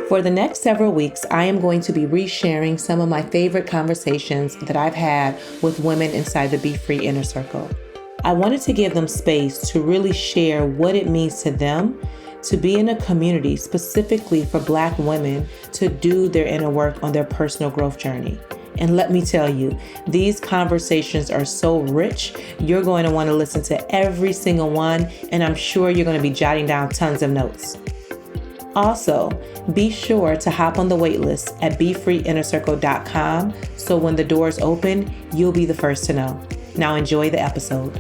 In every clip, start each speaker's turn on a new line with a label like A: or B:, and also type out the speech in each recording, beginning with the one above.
A: For the next several weeks, I am going to be resharing some of my favorite conversations that I've had with women inside the BeFree Inner Circle. I wanted to give them space to really share what it means to them to be in a community specifically for Black women to do their inner work on their personal growth journey. And let me tell you, these conversations are so rich, you're going to want to listen to every single one, and I'm sure you're going to be jotting down tons of notes. Also, be sure to hop on the waitlist at BeFreeInnerCircle.com so when the doors open, you'll be the first to know. Now enjoy the episode.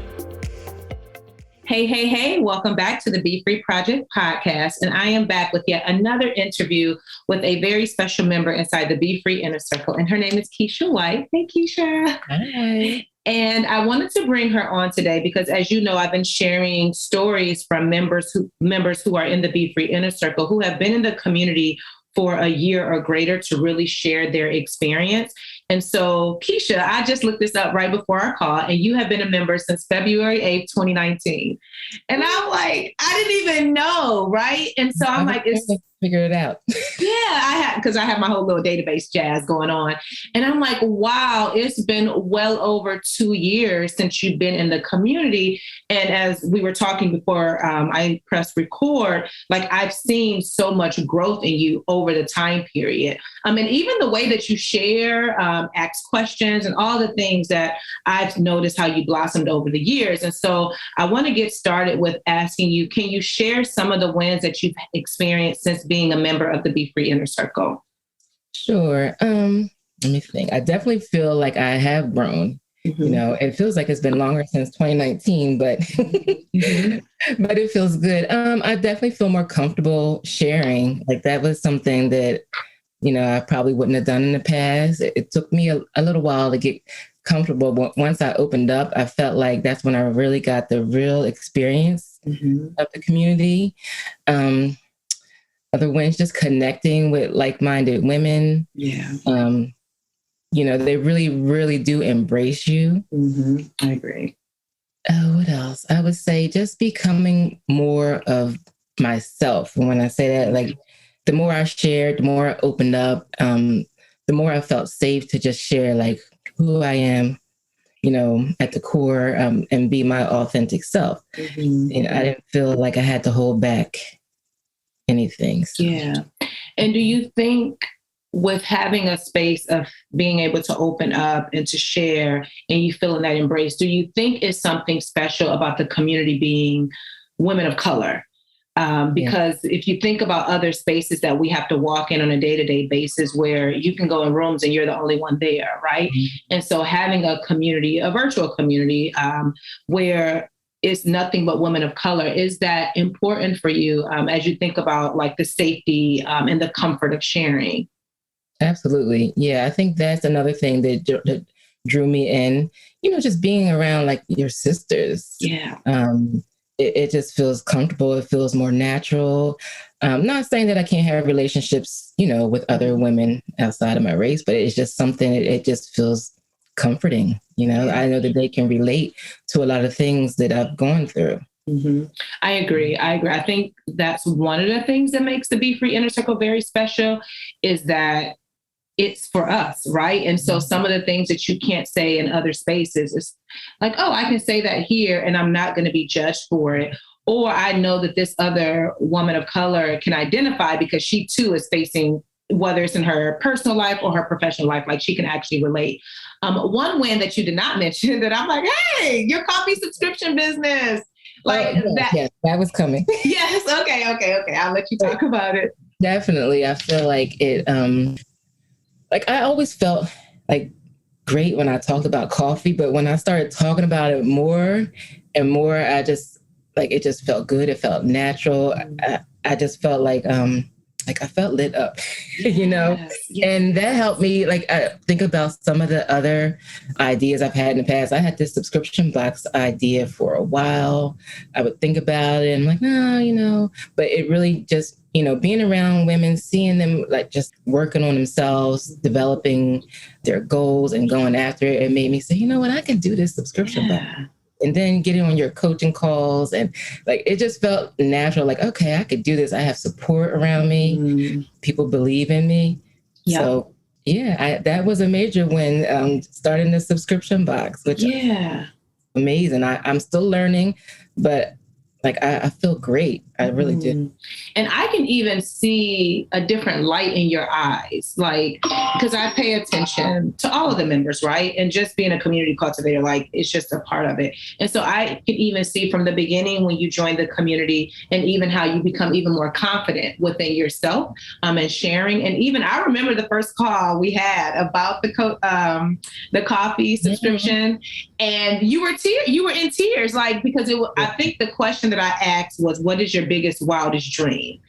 A: Hey, welcome back to the Be Free Project podcast. And I am back with yet another interview with a very special member inside the Be Free Inner Circle. And her name is Keisha White. Hey, Keisha.
B: Hi.
A: And I wanted to bring her on today because, as you know, I've been sharing stories from members who are in the Be Free Inner Circle who have been in the community for a year or greater to really share their experience. And so, Keisha, I just looked this up right before our call, and you have been a member since February 8th, 2019. And I'm like, I didn't even know, right? And so I'm like, it's
B: figure it out.
A: Yeah, because I have my whole little database jazz going on. And I'm like, wow, it's been well over 2 years since you've been in the community. And as we were talking before I pressed record, like I've seen so much growth in you over the time period. And even the way that you share, ask questions and all the things that I've noticed how you blossomed over the years. And so I want to get started with asking you, can you share some of the wins that you've experienced since being a member of the Be Free Inner Circle?
B: Sure. Let me think. I definitely feel like I have grown. Mm-hmm. You know, it feels like it's been longer since 2019, but but it feels good. I definitely feel more comfortable sharing. Like that was something that, you know, I probably wouldn't have done in the past. It took me a little while to get comfortable. But once I opened up, I felt like that's when I really got the real experience of the community. Other wins, just connecting with like-minded women.
A: Yeah.
B: You know, they really, really do embrace you.
A: I agree.
B: Oh, what else? I would say just becoming more of myself. And when I say that, like the more I shared, the more I opened up, the more I felt safe to just share like who I am, you know, at the core, and be my authentic self. And I didn't feel like I had to hold back anything. So.
A: Yeah. And do you think with having a space of being able to open up and to share and you feeling that embrace, do you think is something special about the community being women of color? Because if you think about other spaces that we have to walk in on a day-to-day basis where you can go in rooms and you're the only one there, right? And so having a community, a virtual community where it's nothing but women of color, is that important for you as you think about like the safety and the comfort of sharing?
B: Absolutely. Yeah, I think that's another thing that drew me in, you know, just being around like your sisters.
A: Yeah.
B: It just feels comfortable. It feels more natural. Not saying that I can't have relationships, you know, with other women outside of my race, but it's just something, it just feels comforting. You know, I know that they can relate to a lot of things that I've gone through.
A: I agree. I think that's one of the things that makes the Be Free Inner Circle very special is that it's for us, right? And so some of the things that you can't say in other spaces is like, oh, I can say that here and I'm not going to be judged for it. Or I know that this other woman of color can identify because she too is facing, whether it's in her personal life or her professional life, like she can actually relate. One win that you did not mention that I'm like, hey, your coffee subscription business. Like
B: that was coming.
A: Yes. Okay. I'll let you talk about it.
B: Definitely. I feel like it, like I always felt like great when I talked about coffee, but when I started talking about it more and more, I just like, it just felt good. It felt natural. I just felt like I felt lit up, you know, and that helped me like think about some of the other ideas I've had in the past. I had this subscription box idea for a while. I would think about it and I'm like, no, you know, but it really just, you know, being around women, seeing them like just working on themselves, developing their goals and going after it, it made me say, you know what, I can do this subscription box. And then getting on your coaching calls, and like, it just felt natural. Like, okay, I could do this. I have support around me. People believe in me. Yep. So yeah, that was a major win, starting the subscription box, which amazing. I'm still learning, but like, I feel great. I really do.
C: And I can even see a different light in your eyes, like, because I pay attention to all of the members, right? And just being a community cultivator, like, it's just a part of it. And so I can even see from the beginning when you join the community, and even how you become even more confident within yourself, and sharing. And even I remember the first call we had about the coffee subscription, and you were in tears, like, because I think the question that I asked was, what is your biggest, wildest dream?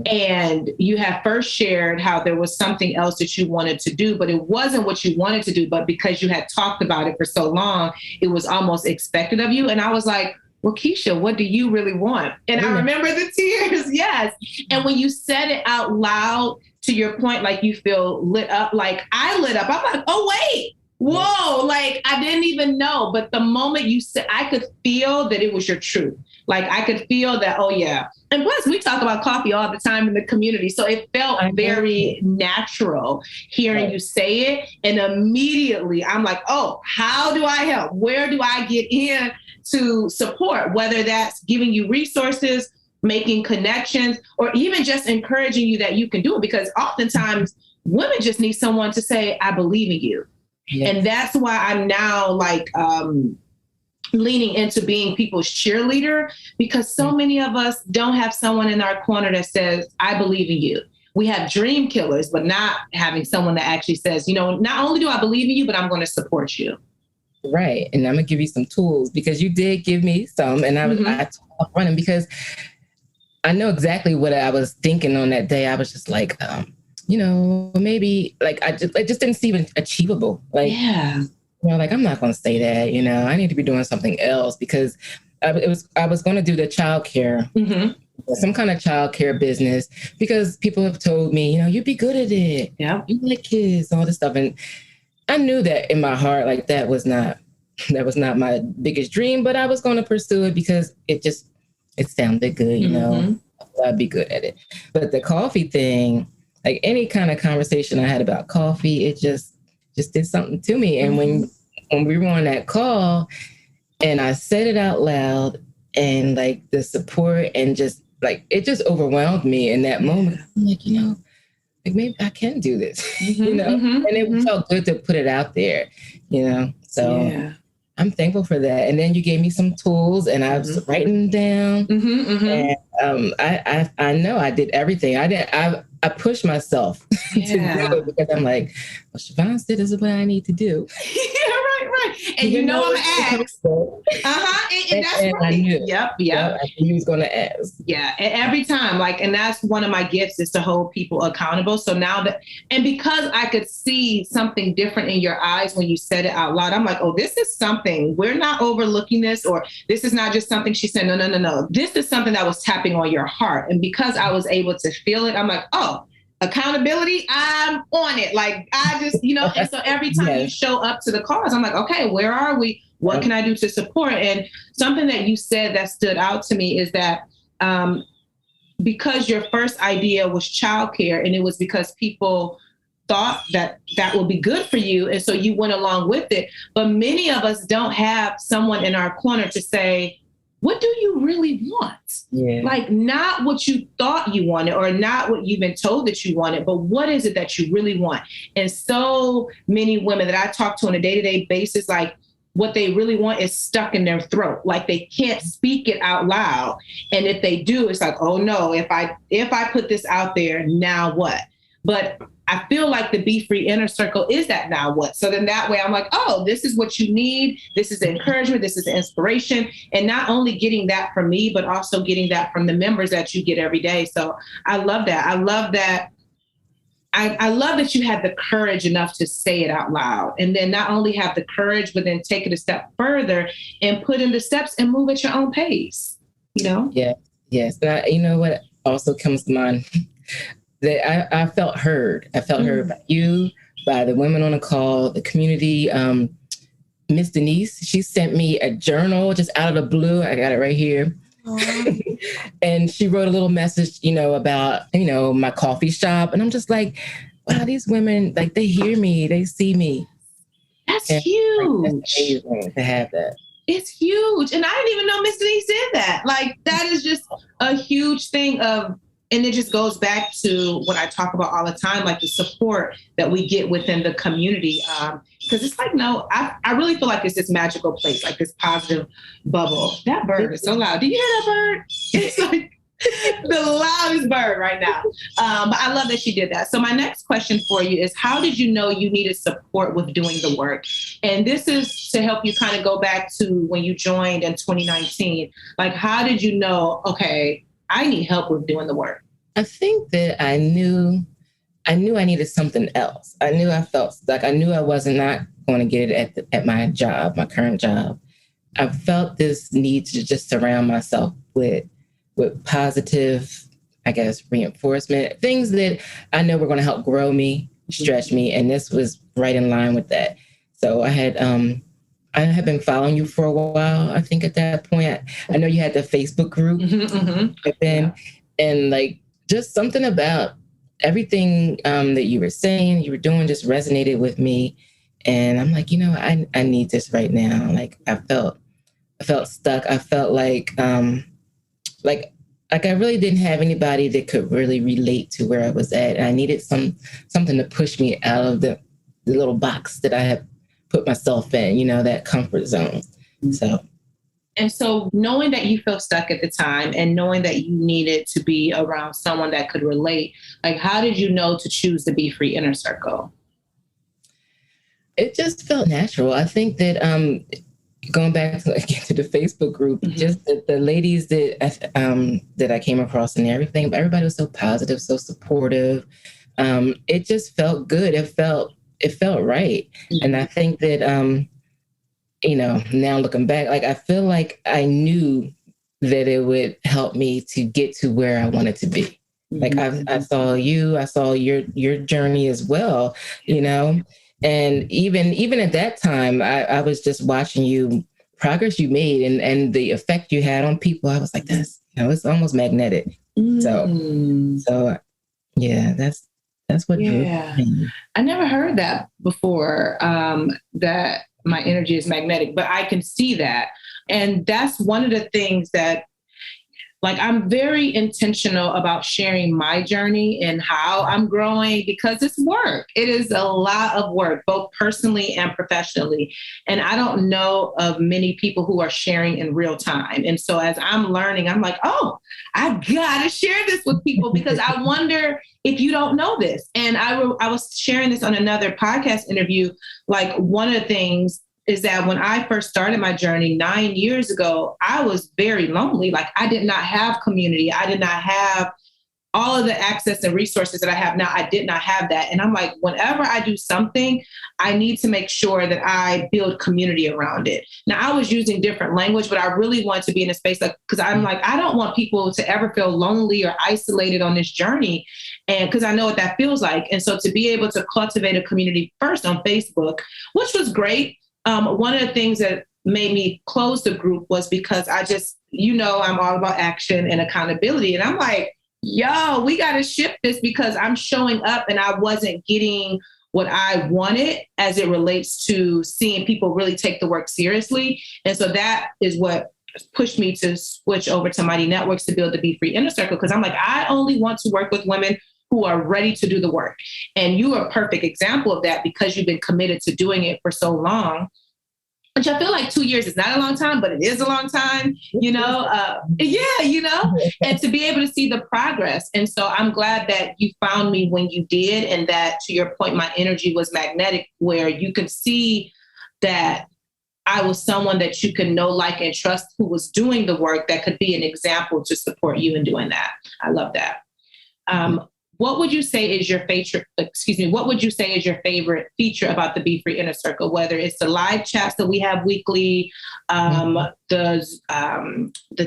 C: And you had first shared how there was something else that you wanted to do, but it wasn't what you wanted to do, but because you had talked about it for so long, it was almost expected of you. And I was like, well, Keisha, what do you really want? And I remember the tears. Yes. And when you said it out loud, to your point, like, you feel lit up, like I lit up. I'm like, oh, wait. Whoa, like, I didn't even know. But the moment you said, I could feel that it was your truth. Like, I could feel that, oh, yeah. And plus, we talk about coffee all the time in the community. So it felt very natural hearing you say it. And immediately I'm like, oh, how do I help? Where do I get in to support? Whether that's giving you resources, making connections, or even just encouraging you that you can do it. Because oftentimes women just need someone to say, I believe in you. Yes. And that's why I'm now like leaning into being people's cheerleader, because so many of us don't have someone in our corner that says, I believe in you. We have dream killers, but not having someone that actually says, not only do I believe in you, but I'm going to support you.
B: Right. And I'm going to give you some tools, because you did give me some, and I running, because I know exactly what I was thinking on that day. I was just like, maybe like, I just didn't seem achievable. Like, like, I'm not going to say that, I need to be doing something else, because I was going to do the childcare, some kind of childcare business, because people have told me, you'd be good at it. Yeah. You like kids, all this stuff. And I knew that in my heart, like, that was not my biggest dream, but I was going to pursue it because it sounded good, I'd be good at it. But the coffee thing, like, any kind of conversation I had about coffee, it just did something to me. And when we were on that call and I said it out loud, and like the support, and just like, it just overwhelmed me in that moment. I'm like, like, maybe I can do this, and it felt good to put it out there, so I'm thankful for that. And then you gave me some tools, and I was writing them down. And I know I did everything. I pushed myself to do it, because I'm like, well, Siobhan said this is what I need to do.
C: Right. And I'm going to ask. And that's right.
B: I knew.
C: Yep.
B: I knew he was going to ask.
C: Yeah. And every time, like, and that's one of my gifts, is to hold people accountable. So now and because I could see something different in your eyes when you said it out loud, I'm like, oh, this is something. We're not overlooking this, or this is not just something she said. No. This is something that was tapping on your heart. And because I was able to feel it, I'm like, oh, accountability, I'm on it. Like, I just, and so every time you show up to the calls, I'm like, okay, where are we? What can I do to support? And something that you said that stood out to me is that because your first idea was childcare, and it was because people thought that would be good for you, and so you went along with it. But many of us don't have someone in our corner to say, what do you really want? Yeah. Like, not what you thought you wanted, or not what you've been told that you wanted, but what is it that you really want? And so many women that I talk to on a day-to-day basis, like, what they really want is stuck in their throat. Like, they can't speak it out loud. And if they do, it's like, oh no, if I put this out there, now what? But I feel like the BeFree Inner Circle is that now what? So then that way I'm like, oh, this is what you need. This is the encouragement. This is the inspiration. And not only getting that from me, but also getting that from the members that you get every day. So I love that. I love that. I love that you had the courage enough to say it out loud, and then not only have the courage, but then take it a step further and put in the steps and move at your own pace,
B: Yeah. Yes. But what also comes to mind? That I felt heard. I felt heard by you, by the women on the call, the community Miss Denise, she sent me a journal just out of the blue. I got it right here. And she wrote a little message, about, my coffee shop. And I'm just like, wow, these women, like, they hear me, they see me.
C: That's
B: and,
C: huge.
B: Like, that's amazing to have that.
C: It's huge. And I didn't even know Miss Denise did that. Like, that is just a huge thing and it just goes back to what I talk about all the time, like the support that we get within the community. Because it's like, no, I really feel like it's this magical place, like this positive bubble. That bird is so loud. Do you hear that bird? It's like the loudest bird right now. But I love that she did that. So my next question for you is, how did you know you needed support with doing the work? And this is to help you kind of go back to when you joined in 2019. Like, how did you know, okay, I need help with doing the work?
B: I think that I knew I needed something else. I felt stuck. I knew I was not going to get it at my job, my current job. I felt this need to just surround myself with positive, I guess, reinforcement, things that I know were going to help grow me, stretch me. And this was right in line with that. So I had been following you for a while. I think at that point, I know you had the Facebook group. And like, just something about everything that you were saying, you were doing just resonated with me. And I'm like, I need this right now. Like, I felt stuck. I felt like I really didn't have anybody that could really relate to where I was at. And I needed something to push me out of the little box that I had put myself in, that comfort zone.
C: And so knowing that you felt stuck at the time and knowing that you needed to be around someone that could relate, like, how did you know to choose the BeFree Inner Circle?
B: It just felt natural. I think that going back to the Facebook group, just the ladies that I came across and everybody was so positive, so supportive. It just felt good. It felt right. And I think that, now looking back, like, I feel like I knew that it would help me to get to where I wanted to be. Like, I saw your journey as well, and even at that time, I was just watching progress you made and the effect you had on people. I was like, that's, it's almost magnetic. So yeah, that's what.
C: Yeah. I never heard that before, that my energy is magnetic, but I can see that. And that's one of the things that, like, I'm very intentional about sharing my journey and how I'm growing, because it's work. It is a lot of work, both personally and professionally. And I don't know of many people who are sharing in real time. And so as I'm learning, I'm like, oh, I gotta share this with people, because I wonder if you don't know this. And I was sharing this on another podcast interview. Like, one of the things is that when I first started my journey 9 years ago, I was very lonely. Like, I did not have community. I did not have all of the access and resources that I have now. I did not have that. And I'm like, whenever I do something, I need to make sure that I build community around it. Now, I was using different language, but I really want to be in a space, like, because I'm like, I don't want people to ever feel lonely or isolated on this journey. And because I know what that feels like. And so to be able to cultivate a community first on Facebook, which was great. One of the things that made me close the group was because I just, I'm all about action and accountability. And I'm like, yo, we got to shift this, because I'm showing up and I wasn't getting what I wanted as it relates to seeing people really take the work seriously. And so that is what pushed me to switch over to Mighty Networks to build the BeFree Inner Circle. Because I'm like, I only want to work with women who are ready to do the work. And you are a perfect example of that, because you've been committed to doing it for so long, which I feel like 2 years is not a long time, but it is a long time, and to be able to see the progress. And so I'm glad that you found me when you did, and that, to your point, my energy was magnetic, where you could see that I was someone that you could know, like, and trust, who was doing the work that could be an example to support you in doing that. I love that. What would you say is your favorite? What would you say is your favorite feature about the BeFree Inner Circle? Whether it's the live chats that we have weekly, the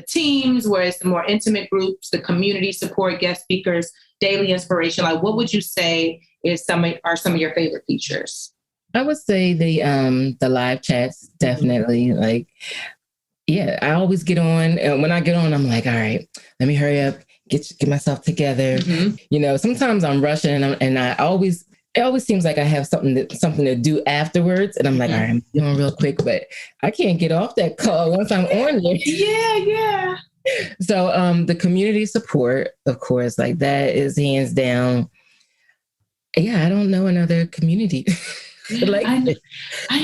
C: teams where it's the more intimate groups, the community support, guest speakers, daily inspiration. Like, what would you say are some of your favorite features?
B: I would say the live chats, definitely. Like, yeah, I always get on, and when I get on, I'm like, all right, let me hurry up, get myself together. Sometimes I'm rushing, and it always seems like I have something to do afterwards, and I'm like, all right, I'm doing real quick, but I can't get off that call once I'm on there.
C: Yeah.
B: So the community support, of course, like that is hands down. Yeah, I don't know another community like
C: I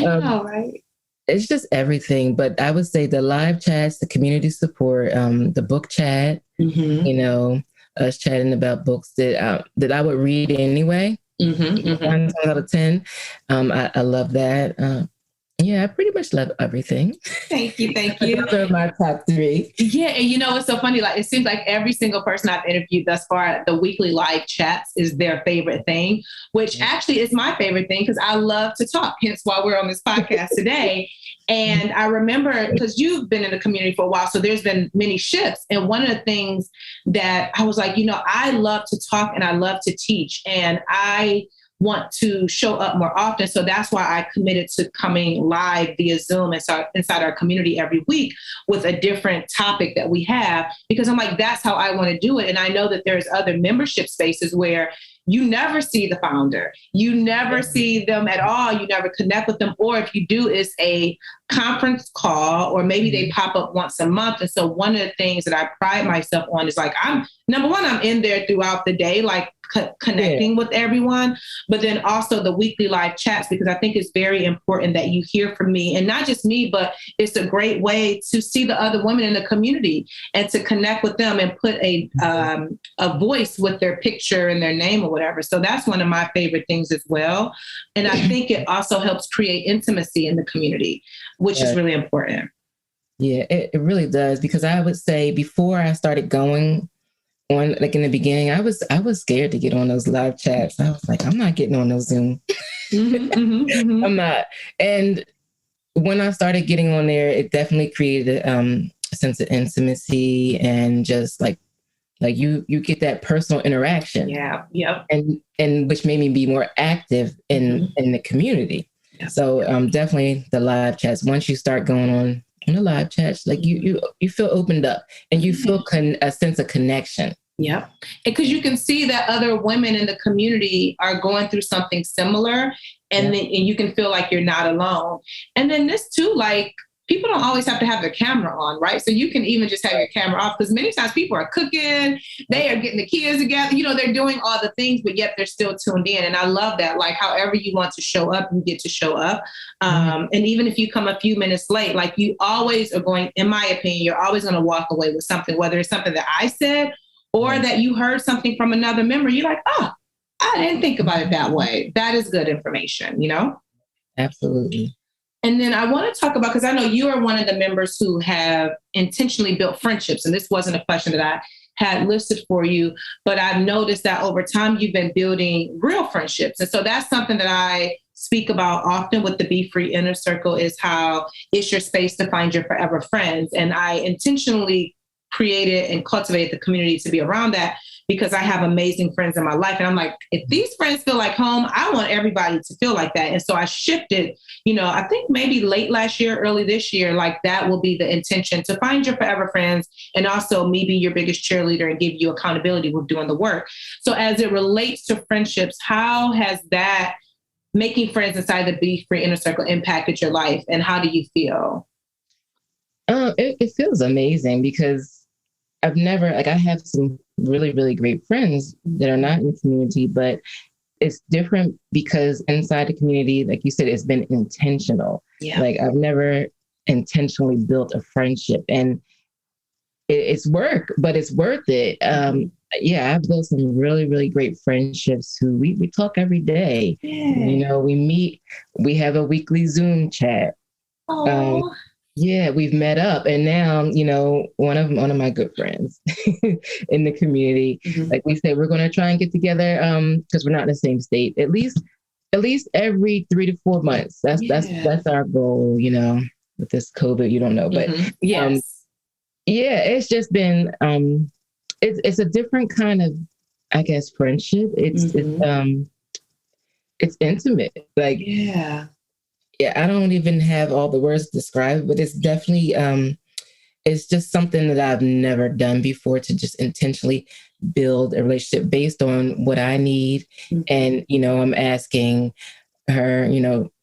C: know, right?
B: It's just everything. But I would say the live chats, the community support, the book chat, us chatting about books that I would read anyway. 9 out of 10. I love that. Yeah, I pretty much love everything.
C: Thank you.
B: Those are my top 3.
C: Yeah, and it's so funny. Like, it seems like every single person I've interviewed thus far, the weekly live chats is their favorite thing, which actually is my favorite thing because I love to talk. Hence why we're on this podcast today. And I remember, because you've been in the community for a while, so there's been many shifts. And one of the things that I was like, I love to talk and I love to teach, and I want to show up more often. So that's why I committed to coming live via Zoom inside our community every week with a different topic that we have, because I'm like, that's how I want to do it. And I know that there's other membership spaces where you never see the founder. You never see them at all. You never connect with them. Or if you do, it's a conference call, or maybe they pop up once a month. And so one of the things that I pride myself on is like, I'm in there throughout the day, like connecting with everyone, but then also the weekly live chats, because I think it's very important that you hear from me, and not just me, but it's a great way to see the other women in the community and to connect with them and put a voice with their picture and their name or whatever. So that's one of my favorite things as well. And I think it also helps create intimacy in the community, which is really important.
B: Yeah, it really does. Because I would say before I started going on, like in the beginning, I was scared to get on those live chats. I was like, I'm not getting on those Zoom. I'm not. And when I started getting on there, it definitely created a sense of intimacy, and just like you get that personal interaction.
C: Yeah. Yep.
B: And which made me be more active in the community. Yeah. So definitely the live chats. Once you start going on the live chats, like you feel opened up, and you feel a sense of connection.
C: Yep. Because you can see that other women in the community are going through something similar, and then you can feel like you're not alone. And then this too, like, people don't always have to have their camera on, right? So you can even just have your camera off, because many times people are cooking, they are getting the kids together, they're doing all the things, but yet they're still tuned in. And I love that. Like, however you want to show up, you get to show up. And even if you come a few minutes late, like, you always are going, in my opinion, you're always going to walk away with something, whether it's something that I said or that you heard something from another member. You're like, oh, I didn't think about it that way. That is good information,
B: Absolutely.
C: And then I want to talk about, because I know you are one of the members who have intentionally built friendships. And this wasn't a question that I had listed for you, but I've noticed that over time you've been building real friendships. And so that's something that I speak about often with the BeFree Inner Circle, is how it's your space to find your forever friends. And I intentionally created and cultivated the community to be around that, because I have amazing friends in my life. And I'm like, if these friends feel like home, I want everybody to feel like that. And so I shifted, I think maybe late last year, early this year, like that will be the intention, to find your forever friends, and also me be your biggest cheerleader and give you accountability with doing the work. So as it relates to friendships, how has that making friends inside the BeFree Inner Circle impacted your life, and how do you feel?
B: It feels amazing, because I have some really, really great friends that are not in the community, but it's different because inside the community, like you said, it's been intentional. Yeah. Like, I've never intentionally built a friendship, and it's work, but it's worth it. I've built some really, really great friendships who we talk every day. Yeah. We meet, we have a weekly Zoom chat. Yeah, we've met up, and now, one of my good friends in the community, like we say, we're going to try and get together, because we're not in the same state, at least every 3 to 4 months. That's our goal, with this COVID, you don't know, but it's just been, it's a different kind of, I guess, friendship. It's it's intimate. Like,
C: Yeah.
B: yeah, I don't even have all the words to describe it, but it's definitely, it's just something that I've never done before, to just intentionally build a relationship based on what I need.
C: Mm-hmm.
B: And, I'm asking her,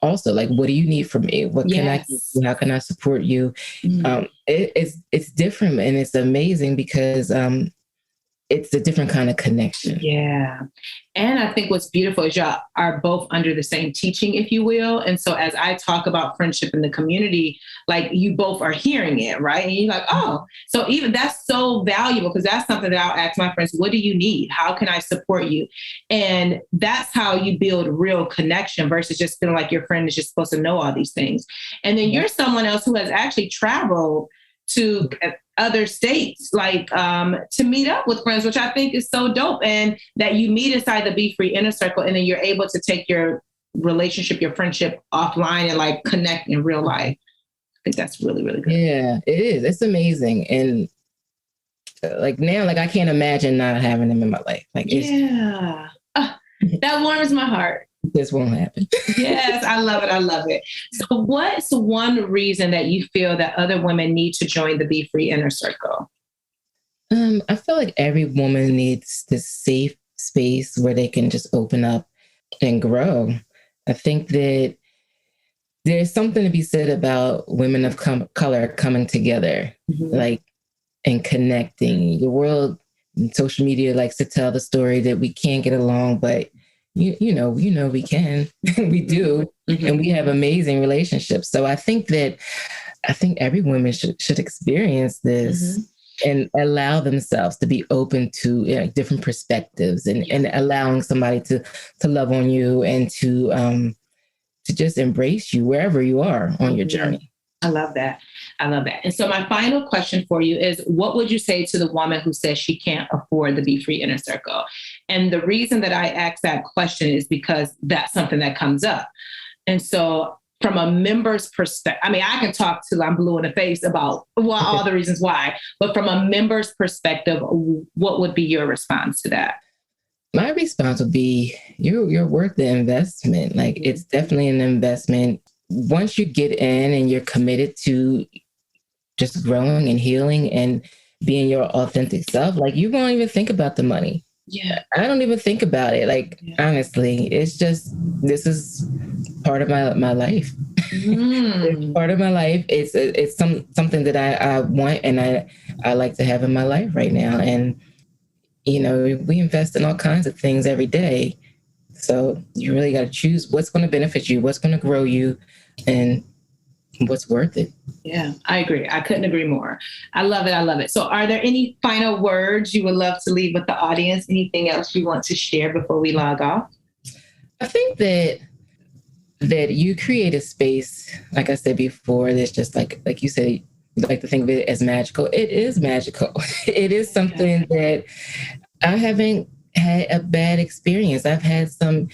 B: also, like, what do you need from me? What can I give you? How can I support you?
C: Mm-hmm.
B: It's different, and it's amazing because it's a different kind of connection.
C: Yeah. And I think what's beautiful is y'all are both under the same teaching, if you will. And so as I talk about friendship in the community, like, you both are hearing it, right? And you're like, oh, so even that's so valuable, because that's something that I'll ask my friends, what do you need? How can I support you? And that's how you build real connection versus just feeling like your friend is just supposed to know all these things. And then you're someone else who has actually traveled to other states, like to meet up with friends, which I think is so dope. And that you meet inside the BeFree Inner Circle, and then you're able to take your relationship, your friendship offline and like connect in real life. I think that's really, really good.
B: Yeah, it is. It's amazing. And like now, like I can't imagine not having them in my life. Like,
C: yeah, that warms my heart.
B: This won't happen.
C: Yes, I love it. I love it. So what's one reason that you feel that other women need to join the BeFree Inner Circle?
B: I feel like every woman needs this safe space where they can just open up and grow. I think that there's something to be said about women of color coming together, like, and connecting. The world and social media likes to tell the story that we can't get along, but you know, we can, we do, and we have amazing relationships. So I think every woman should experience this and allow themselves to be open to different perspectives, and allowing somebody to love on you and to just embrace you wherever you are on your journey.
C: I love that. I love that. And so my final question for you is, what would you say to the woman who says she can't afford the BeFree Inner Circle? And the reason that I ask that question is because that's something that comes up. And so from a member's perspective, I mean, I can talk till I'm blue in the face about all the reasons why, but from a member's perspective, what would be your response to that?
B: My response would be, you're worth the investment. Like, it's definitely an investment. Once you get in and you're committed to just growing and healing and being your authentic self, like, you won't even think about the money.
C: Yeah.
B: I don't even think about it. Like, honestly, it's just, this is part of my life. It's part of my life. It's something that I want and I like to have in my life right now. And, we invest in all kinds of things every day. So you really got to choose what's going to benefit you, what's going to grow you, and what's worth it.
C: Yeah, I agree. I couldn't agree more. I love it. I love it. So are there any final words you would love to leave with the audience? Anything else you want to share before we log off?
B: I think that you create a space, like I said before, that's just like you said, you like to think of it as magical. It is magical. It is something that I haven't had a bad experience. I've had some,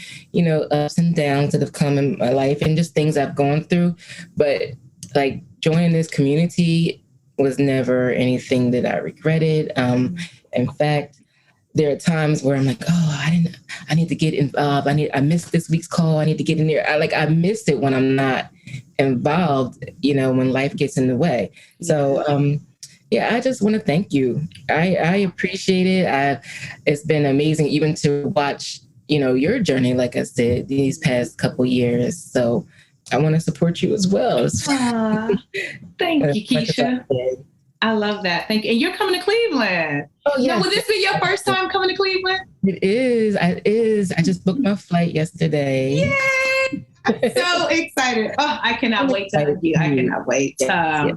B: ups and downs that have come in my life and just things I've gone through. But like, joining this community was never anything that I regretted. In fact, there are times where I'm like, I need to get involved. I missed this week's call. I need to get in there. I missed it when I'm not involved, when life gets in the way. So, I just want to thank you. I appreciate it. It's been amazing even to watch, your journey, like I said, these past couple years. So I want to support you as well.
C: Thank you, Keisha. I love that. Thank you. And you're coming to Cleveland. Oh, yeah. Will this be your first time coming to Cleveland?
B: It is. I just booked my flight yesterday.
C: Yay! I'm so excited. Oh, I cannot wait to meet you. I cannot wait. Yes.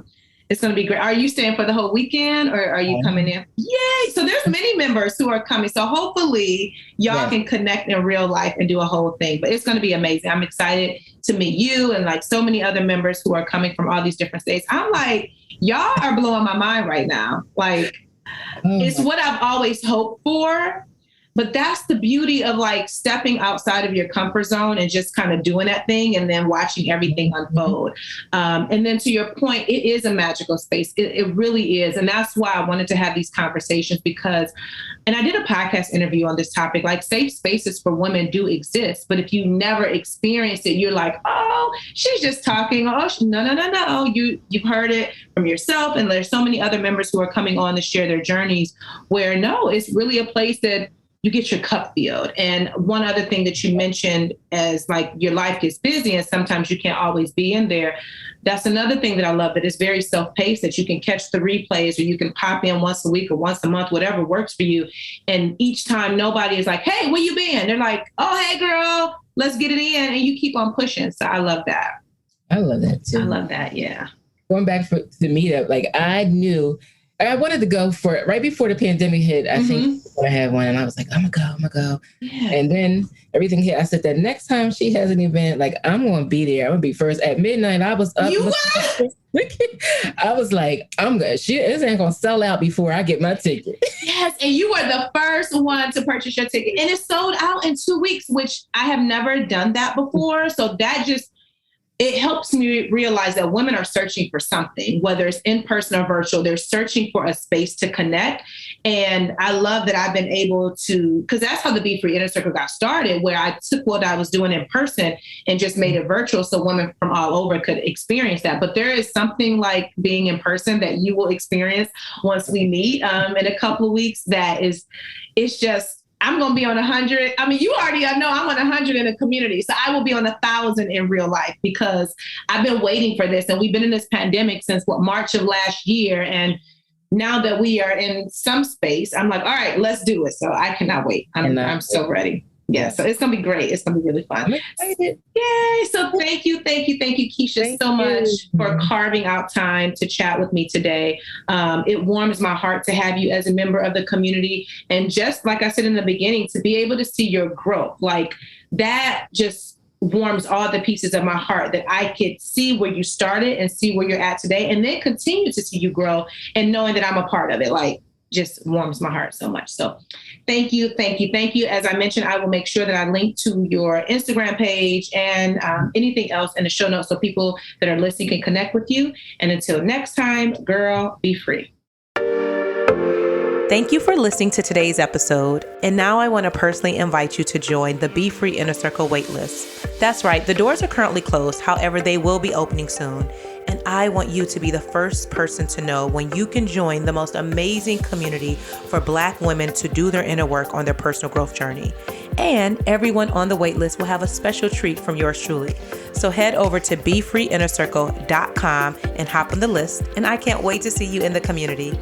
C: It's going to be great. Are you staying for the whole weekend or are you coming in? Yay! So there's many members who are coming. So hopefully y'all can connect in real life and do a whole thing. But it's going to be amazing. I'm excited to meet you and like so many other members who are coming from all these different states. I'm like, y'all are blowing my mind right now. Like, it's what I've always hoped for. But that's the beauty of like stepping outside of your comfort zone and just kind of doing that thing and then watching everything unfold. And then to your point, it is a magical space. It really is. And that's why I wanted to have these conversations because, and I did a podcast interview on this topic, like safe spaces for women do exist. But if you never experienced it, you're like, oh, she's just talking. Oh, no. You've heard it from yourself. And there's so many other members who are coming on to share their journeys where no, it's really a place that you get your cup filled. And one other thing that you mentioned as like your life gets busy and sometimes you can't always be in there. That's another thing that I love, that it's very self-paced, that you can catch the replays or you can pop in once a week or once a month, whatever works for you. And each time nobody is like, hey, where you been? They're like, oh, hey, girl, let's get it in. And you keep on pushing. So I love that.
B: I love that too.
C: I love that. Yeah.
B: Going back to the meetup, like I knew I wanted to go for it right before the pandemic hit. I think I had one and I was like, I'm gonna go. Yeah. And then everything hit. I said that next time she has an event, like I'm going to be there. I'm going to be first at midnight. I was up. I was like, I'm good. This ain't going to sell out before I get my ticket.
C: Yes. And you were the first one to purchase your ticket and it sold out in 2 weeks, which I have never done that before. So that it helps me realize that women are searching for something, whether it's in person or virtual. They're searching for a space to connect. And I love that I've been able to, because that's how the BeFree Inner Circle got started, where I took what I was doing in person and just made it virtual so women from all over could experience that. But there is something like being in person that you will experience once we meet in a couple of weeks it's just, I'm going to be on 100. I mean, you already know I'm on 100 in the community. So I will be on 1,000 in real life because I've been waiting for this. And we've been in this pandemic since March of last year. And now that we are in some space, I'm like, all right, let's do it. So I cannot wait. I'm so ready. Yeah, so it's going to be great. It's going to be really fun. I'm excited. Yay. So thank you, Keisha, so much for carving out time to chat with me today. It warms my heart to have you as a member of the community. And just like I said in the beginning, to be able to see your growth, like that just warms all the pieces of my heart, that I could see where you started and see where you're at today and then continue to see you grow and knowing that I'm a part of it. Like, just warms my heart so much. So thank you. As I mentioned, I will make sure that I link to your Instagram page and anything else in the show notes so people that are listening can connect with you. And until next time, girl, be free.
A: Thank you for listening to today's episode. And now I want to personally invite you to join the BeFree Inner Circle waitlist. That's right, the doors are currently closed. However, they will be opening soon. And I want you to be the first person to know when you can join the most amazing community for Black women to do their inner work on their personal growth journey. And everyone on the waitlist will have a special treat from yours truly. So head over to BeFreeInnerCircle.com and hop on the list. And I can't wait to see you in the community.